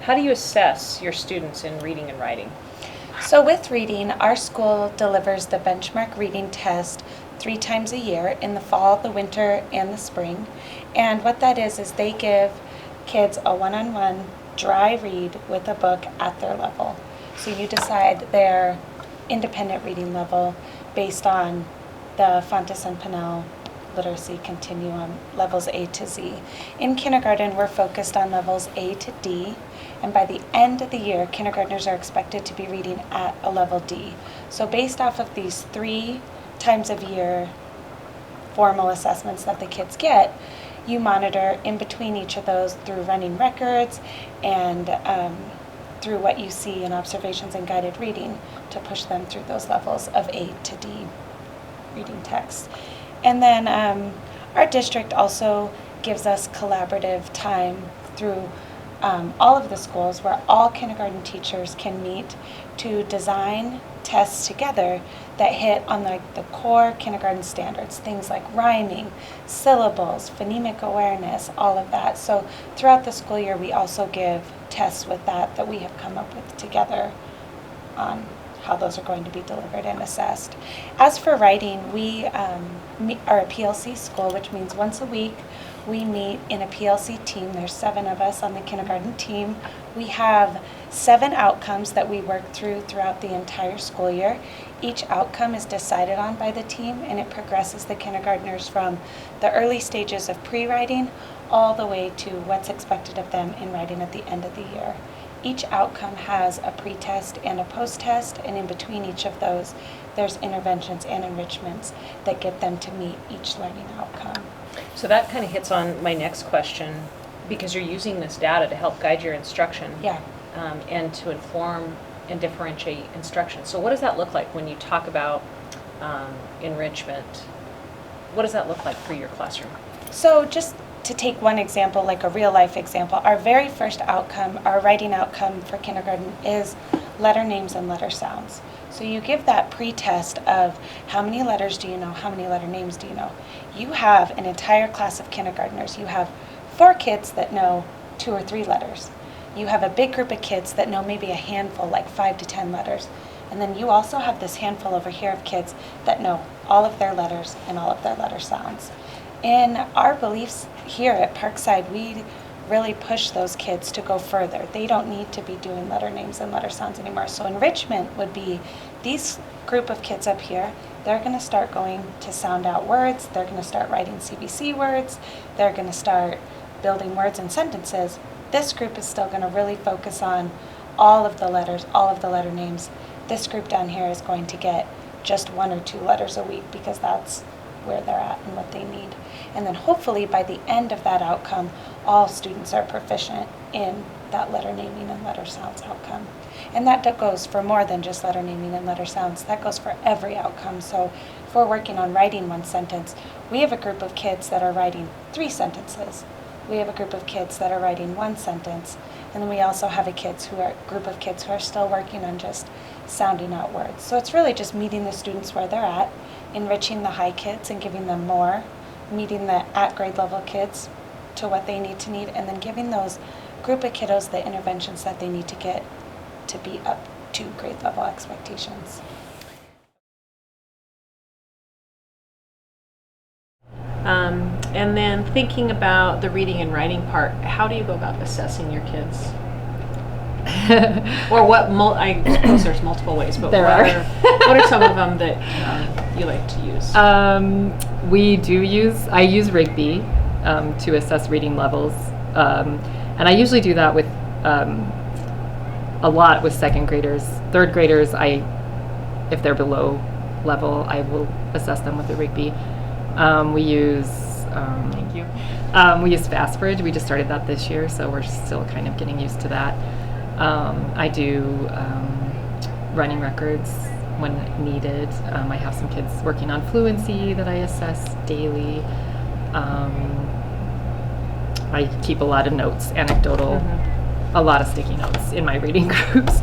how do you assess your students in reading and writing? So with reading, our school delivers the benchmark reading test 3 times a year, in the fall, the winter, and the spring. And what that is they give kids a one-on-one dry read with a book at their level. So you decide their independent reading level based on the Fontes and Pinnell literacy continuum, levels A to Z. In kindergarten, we're focused on levels A to D, and by the end of the year, kindergartners are expected to be reading at a level D. So based off of these 3 times of year formal assessments that the kids get, you monitor in between each of those through running records and through what you see in observations and guided reading to push them through those levels of A to D reading text. And then our district also gives us collaborative time through all of the schools where all kindergarten teachers can meet to design tests together that hit on the core kindergarten standards, things like rhyming, syllables, phonemic awareness, all of that. So throughout the school year, we also give tests with that we have come up with together on how those are going to be delivered and assessed. As for writing, we are a PLC school, which means once a week we meet in a PLC team. There's 7 of us on the kindergarten team. We have 7 outcomes that we work through throughout the entire school year. Each outcome is decided on by the team, and it progresses the kindergartners from the early stages of pre-writing all the way to what's expected of them in writing at the end of the year. Each outcome has a pre-test and a post-test, and in between each of those, there's interventions and enrichments that get them to meet each learning outcome. So that kind of hits on my next question, because you're using this data to help guide your instruction. Yeah. And to inform and differentiate instruction. So what does that look like when you talk about enrichment? What does that look like for your classroom? So just to take one example, like a real life example, our very first outcome, our writing outcome for kindergarten, is letter names and letter sounds. So you give that pre-test of how many letters do you know, how many letter names do you know. You have an entire class of kindergartners. You have 4 kids that know 2 or 3 letters. You have a big group of kids that know maybe a handful, like 5 to 10 letters. And then you also have this handful over here of kids that know all of their letters and all of their letter sounds. In our beliefs here at Parkside, we really push those kids to go further. They don't need to be doing letter names and letter sounds anymore. So enrichment would be these group of kids up here. They're going to start going to sound out words. They're going to start writing CBC words. They're going to start building words and sentences. This group is still going to really focus on all of the letters, all of the letter names. This group down here is going to get just 1 or 2 letters a week because that's where they're at and what they need. And then hopefully by the end of that outcome, all students are proficient in that letter naming and letter sounds outcome. And that goes for more than just letter naming and letter sounds. That goes for every outcome. So if we're working on writing 1 sentence, we have a group of kids that are writing 3 sentences. We have a group of kids that are writing 1 sentence. And then we also have a group of kids who are still working on just sounding out words. So it's really just meeting the students where they're at, enriching the high kids and giving them more, meeting the at grade level kids to what they need, and then giving those group of kiddos the interventions that they need to get to be up to grade level expectations. And then thinking about the reading and writing part, how do you go about assessing your kids? Or I suppose there's multiple ways, but what are some of them that you like to use? I use Rigby to assess reading levels, and I usually do that with a lot with 2nd graders. 3rd graders, if they're below level, I will assess them with the Rigby. We use FastBridge. We just started that this year, so we're still kind of getting used to that. I do running records when needed. I have some kids working on fluency that I assess daily. I keep a lot of notes, anecdotal, a lot of sticky notes in my reading groups.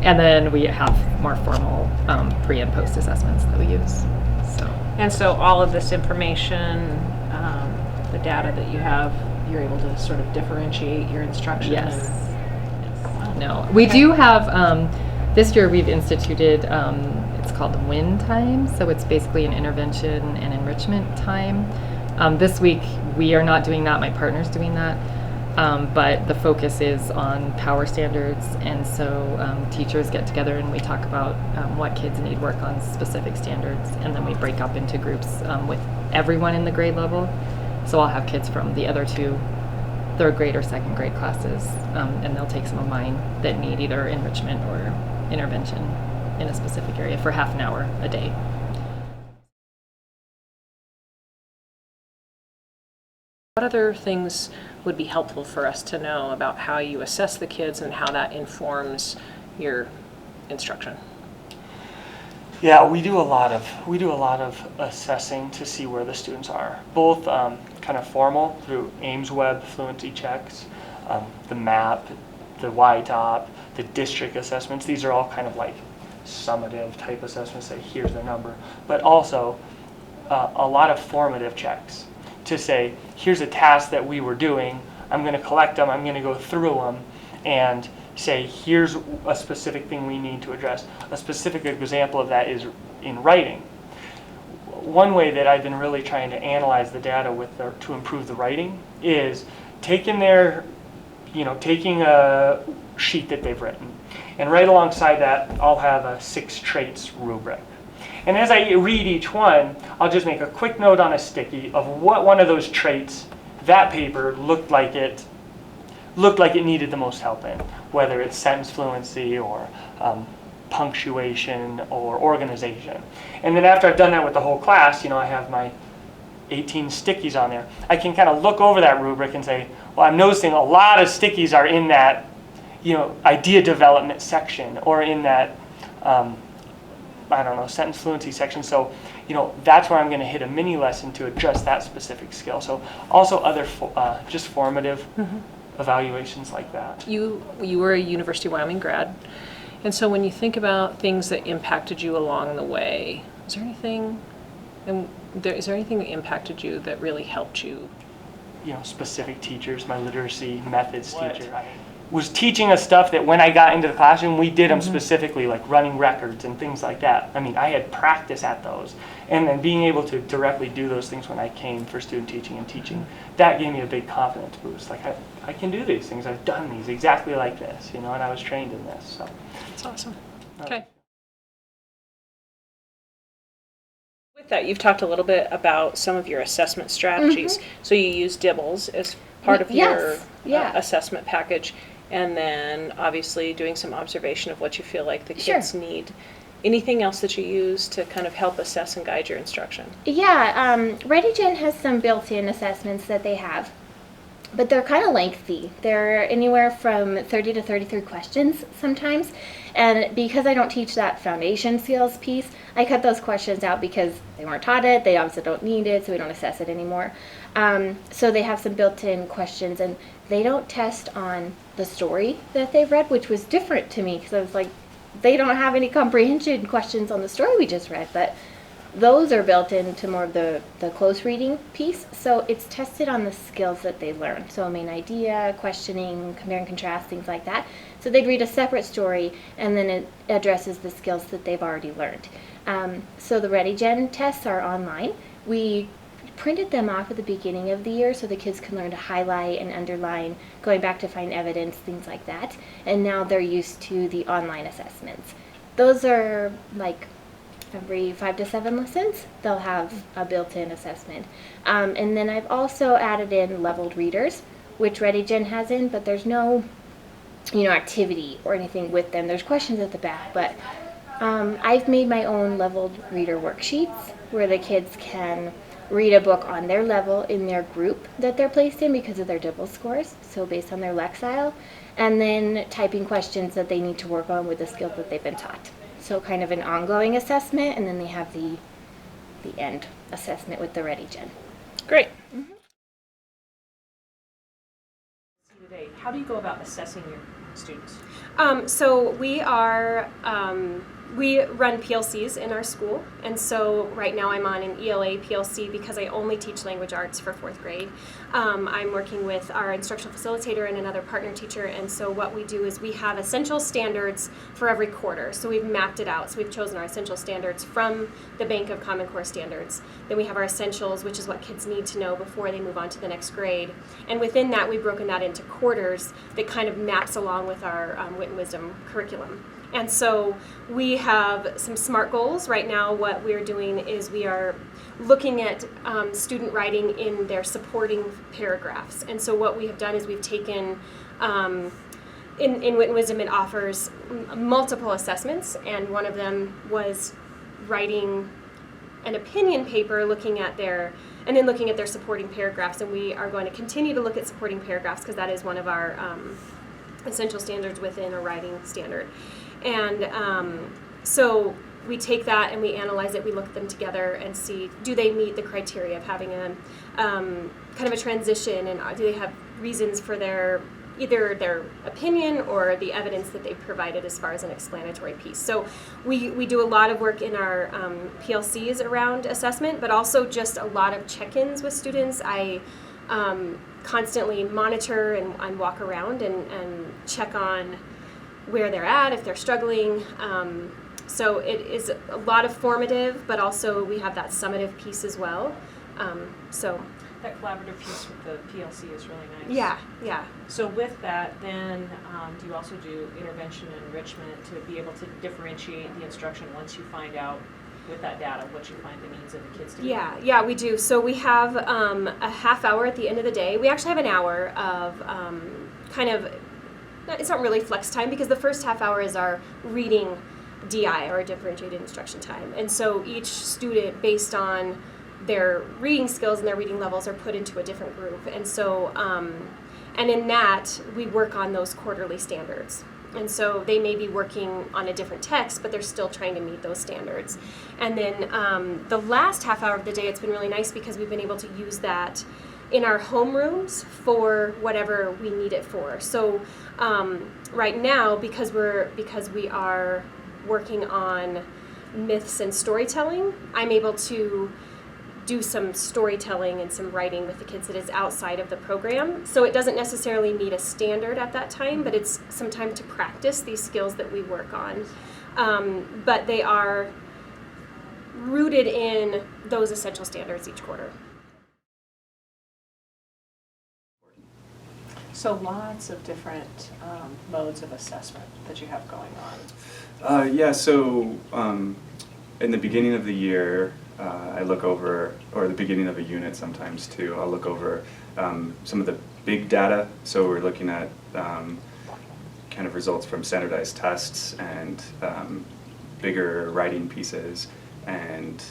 And then we have more formal pre and post assessments that we use. And so all of this information, the data that you have, you're able to sort of differentiate your instruction? Yes. Wow. No, we Okay. do have, this year we've instituted, it's called Win Time, so it's basically an intervention and enrichment time. This week we are not doing that, my partner's doing that, but the focus is on power standards, and so teachers get together and we talk about what kids need work on specific standards, and then we break up into groups with everyone in the grade level. So I'll have kids from the other two third grade or second grade classes, and they'll take some of mine that need either enrichment or intervention in a specific area for half an hour a day. What other things would be helpful for us to know about how you assess the kids and how that informs your instruction? Yeah, we do a lot of assessing to see where the students are, both kind of formal through Ames Web fluency checks, the MAP, the YTOP, the district assessments. These are all kind of like summative type assessments that here's the number, but also a lot of formative checks to say, here's a task that we were doing, I'm going to collect them, I'm going to go through them, and say, here's a specific thing we need to address. A specific example of that is in writing. One way that I've been really trying to analyze the data to improve the writing is taking a sheet that they've written, and right alongside that, I'll have a 6 traits rubric. And as I read each one, I'll just make a quick note on a sticky of what one of those traits, that paper looked like it needed the most help in, whether it's sentence fluency or punctuation or organization. And then after I've done that with the whole class, I have my 18 stickies on there. I can kind of look over that rubric and say, well, I'm noticing a lot of stickies are in that, idea development section or in that, sentence fluency section. So, that's where I'm going to hit a mini lesson to address that specific skill. So also other just formative evaluations like that. You were a University of Wyoming grad, and so when you think about things that impacted you along the way, is there anything that impacted you that really helped you? Specific teachers. My literacy methods teacher was teaching us stuff that when I got into the classroom, we did them specifically, like running records and things like that. I mean, I had practice at those. And then being able to directly do those things when I came for student teaching and teaching, that gave me a big confidence boost. Like, I can do these things. I've done these exactly like this, and I was trained in this. So That's awesome. Okay. With that, you've talked a little bit about some of your assessment strategies. So you use DIBELS as part of your assessment package, and then obviously doing some observation of what you feel like the kids need. Anything else that you use to kind of help assess and guide your instruction? Yeah, ReadyGen has some built-in assessments that they have, but they're kind of lengthy. They're anywhere from 30 to 33 questions sometimes, and because I don't teach that foundation skills piece, I cut those questions out because they weren't taught it, they obviously don't need it, so we don't assess it anymore. So they have some built-in questions, and they don't test on the story that they've read, which was different to me because I was like, they don't have any comprehension questions on the story we just read, but those are built into more of the close reading piece. So it's tested on the skills that they learn. So main idea, questioning, compare and contrast, things like that. So they'd read a separate story and then it addresses the skills that they've already learned. So the ReadyGen tests are online. We printed them off at the beginning of the year so the kids can learn to highlight and underline, going back to find evidence, things like that. And now they're used to the online assessments. Those are like every 5 to 7 lessons, they'll have a built-in assessment. And then I've also added in leveled readers, which ReadyGen has in, but there's no activity or anything with them. There's questions at the back, but I've made my own leveled reader worksheets where the kids can read a book on their level in their group that they're placed in because of their DIBELS scores, so based on their Lexile, and then typing questions that they need to work on with the skills that they've been taught. So kind of an ongoing assessment, and then they have the end assessment with the ReadyGen. Great. Today, how do you go about assessing your students? So we are We run PLCs in our school, and so right now I'm on an ELA PLC because I only teach language arts for 4th grade. I'm working with our instructional facilitator and another partner teacher, and so what we do is we have essential standards for every quarter. So we've mapped it out. So we've chosen our essential standards from the Bank of Common Core Standards. Then we have our essentials, which is what kids need to know before they move on to the next grade. And within that, we've broken that into quarters that kind of maps along with our Wit and Wisdom curriculum. And so we have some SMART goals. Right now what we're doing is we are looking at student writing in their supporting paragraphs. And so what we have done is we've taken, in Wit and Wisdom, it offers multiple assessments, and one of them was writing an opinion paper looking at their supporting paragraphs. And we are going to continue to look at supporting paragraphs because that is one of our essential standards within a writing standard. And so we take that and we analyze it, we look at them together and see, do they meet the criteria of having a kind of a transition, and do they have reasons for either their opinion or the evidence that they've provided as far as an explanatory piece. So we do a lot of work in our PLCs around assessment, but also just a lot of check-ins with students. I constantly monitor and walk around and check on where they're at, if they're struggling. So it is a lot of formative, but also we have that summative piece as well. So That collaborative piece with the PLC is really nice. yeah. So with that, then do you also do intervention and enrichment to be able to differentiate the instruction once you find out with that data what you find the needs of the kids to be? Yeah, we do. So we have a half hour at the end of the day. We actually have an hour of it's not really flex time because the first half hour is our reading DI, or differentiated instruction time. And so each student, based on their reading skills and their reading levels, are put into a different group. And so, and in that, we work on those quarterly standards. And so they may be working on a different text, but they're still trying to meet those standards. And then the last half hour of the day, it's been really nice because we've been able to use that in our homerooms for whatever we need it for. So right now, because we are working on myths and storytelling, I'm able to do some storytelling and some writing with the kids that is outside of the program. So it doesn't necessarily meet a standard at that time, but it's some time to practice these skills that we work on. But they are rooted in those essential standards each quarter. So lots of different modes of assessment that you have going on. In the beginning of the year, I look over, or the beginning of a unit sometimes too, I'll look over some of the big data. So we're looking at kind of results from standardized tests and bigger writing pieces and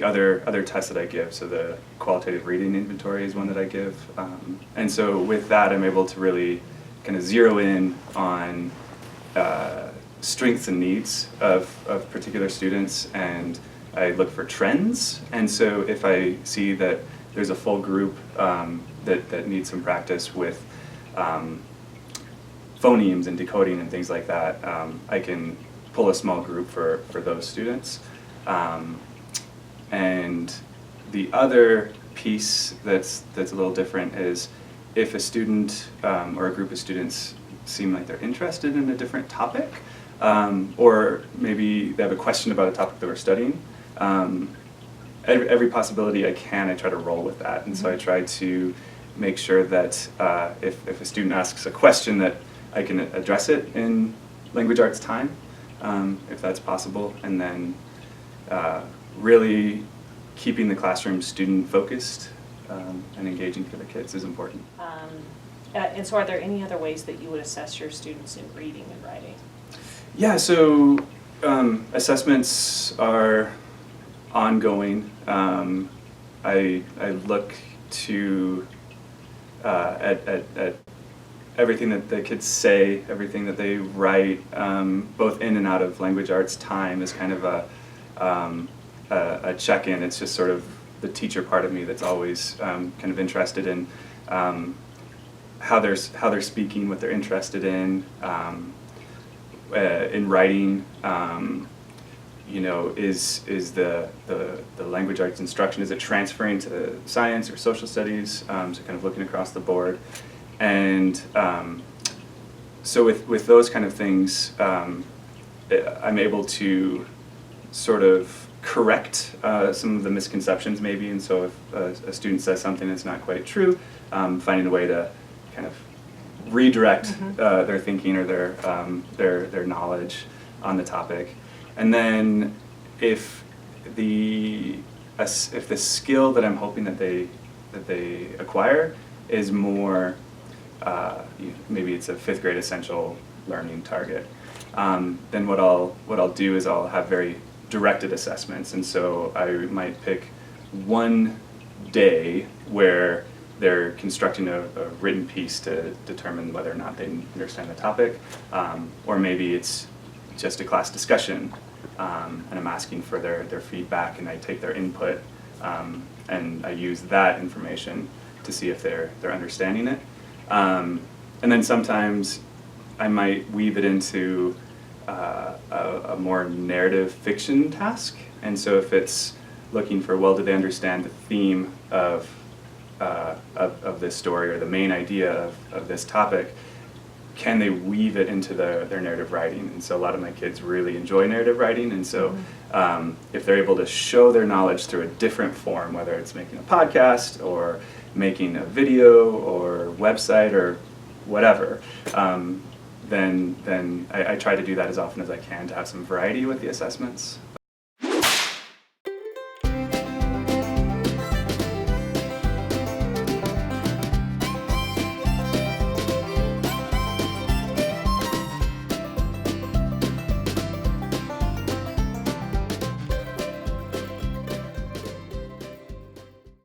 other tests that I give. So the qualitative reading inventory is one that I give. And so with that, I'm able to really kind of zero in on strengths and needs of particular students, and I look for trends. And so if I see that there's a full group that needs some practice with phonemes and decoding and things like that, I can pull a small group for those students. And the other piece that's a little different is if a student or a group of students seem like they're interested in a different topic, or maybe they have a question about a topic that we're studying, every possibility I try to roll with that. And so I try to make sure that if a student asks a question, that I can address it in language arts time, if that's possible, and then really keeping the classroom student focused and engaging for the kids is important. And so are there any other ways that you would assess your students in reading and writing? Yeah, so assessments are ongoing. I look to at everything that the kids say, everything that they write, both in and out of language arts time is kind of a check-in. It's just sort of the teacher part of me that's always kind of interested in how they're speaking, what they're interested in, in writing, is the language arts instruction, is it transferring to science or social studies? So kind of looking across the board. And so with those kind of things, I'm able to sort of correct some of the misconceptions maybe. And so if a student says something that's not quite true, finding a way to kind of redirect their thinking or their knowledge on the topic. And then if the skill that I'm hoping that they acquire is more, maybe it's a 5th grade essential learning target, then what I'll do is I'll have very directed assessments. And so I might pick one day where they're constructing a written piece to determine whether or not they understand the topic, or maybe it's just a class discussion, and I'm asking for their feedback, and I take their input, and I use that information to see if they're understanding it. And then sometimes I might weave it into a more narrative fiction task, and so if it's looking for, well, do they understand the theme of this story or the main idea of this topic, can they weave it into their narrative writing? And so a lot of my kids really enjoy narrative writing, and so if they're able to show their knowledge through a different form, whether it's making a podcast or making a video or website or whatever, then I try to do that as often as I can to have some variety with the assessments.